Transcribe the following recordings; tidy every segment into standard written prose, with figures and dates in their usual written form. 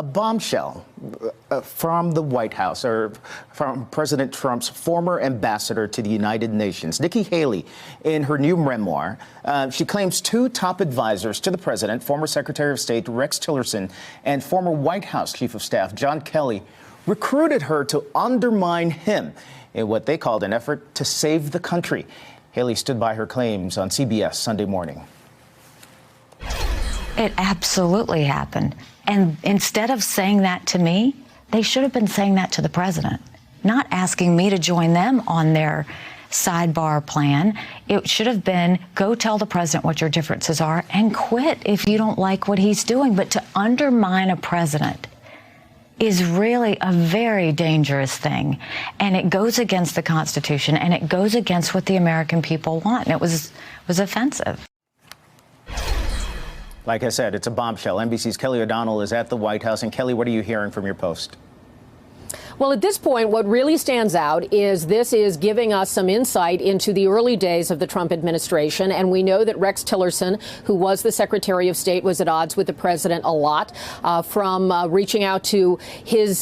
a bombshell from the White House, or from President Trump's former ambassador to the United Nations, Nikki Haley. In her new memoir, she claims two top advisors to the president, former Secretary of State Rex Tillerson and former White House Chief of Staff John Kelly, recruited her to undermine him in what they called an effort to save the country. Haley stood by her claims on CBS Sunday morning. It absolutely happened. And instead of saying that to me, they should have been saying that to the president, not asking me to join them on their sidebar plan. It should have been, go tell the president what your differences are and quit if you don't like what he's doing. But to undermine a president is really a very dangerous thing. And it goes against the Constitution, and it goes against what the American people want. And it was offensive. Like I said, it's a bombshell. NBC's Kelly O'Donnell is at the White House. And Kelly, what are you hearing from your post? Well, at this point, what really stands out is this is giving us some insight into the early days of the Trump administration. And we know that Rex Tillerson, who was the Secretary of State, was at odds with the president a lot. From reaching out to his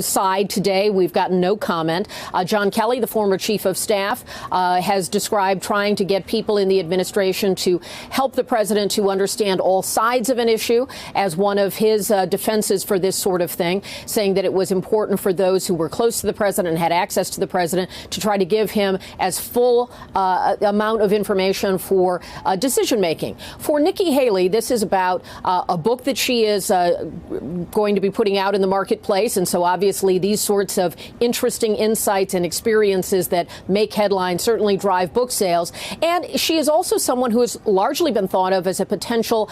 side today, we've gotten no comment. John Kelly, the former Chief of Staff, has described trying to get people in the administration to help the president to understand all sides of an issue as one of his defenses for this sort of thing, saying that it was important for those who were close to the president and had access to the president to try to give him as full amount of information for decision making. For Nikki Haley, this is about a book that she is going to be putting out in the marketplace. And so obviously these sorts of interesting insights and experiences that make headlines certainly drive book sales. And she is also someone who has largely been thought of as a potential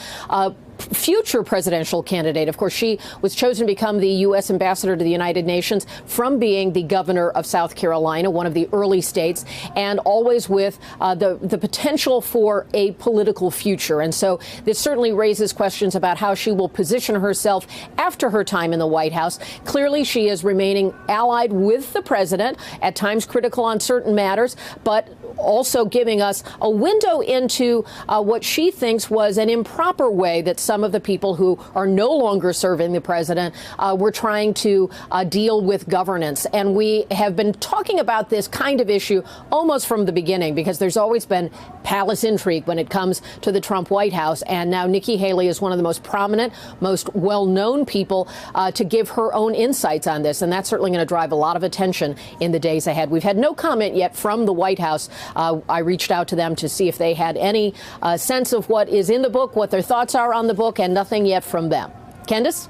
future presidential candidate. Of course, she was chosen to become the U.S. ambassador to the United Nations from being the governor of South Carolina, one of the early states, and always with the potential for a political future. And so this certainly raises questions about how she will position herself after her time in the White House. Clearly, she is remaining allied with the president, at times critical on certain matters, but also giving us a window into what she thinks was an improper way that some of the people who are no longer serving the president were trying to deal with governance. And we have been talking about this kind of issue almost from the beginning, because there's always been palace intrigue when it comes to the Trump White House. And now Nikki Haley is one of the most prominent, most well-known people to give her own insights on this. And that's certainly going to drive a lot of attention in the days ahead. We've had no comment yet from the White House. I reached out to them to see if they had any sense of what is in the book, what their thoughts are on the book, and nothing yet from them. Candace?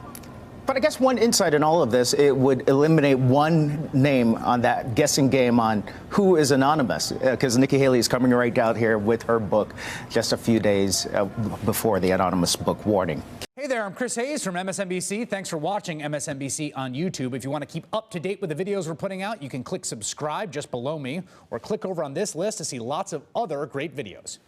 But I guess one insight in all of this, it would eliminate one name on that guessing game on who is anonymous, because Nikki Haley is coming right out here with her book just a few days before the anonymous book warning. Hey there, I'm Chris Hayes from MSNBC. Thanks for watching MSNBC on YouTube. If you want to keep up to date with the videos we're putting out, you can click subscribe just below me, or click over on this list to see lots of other great videos.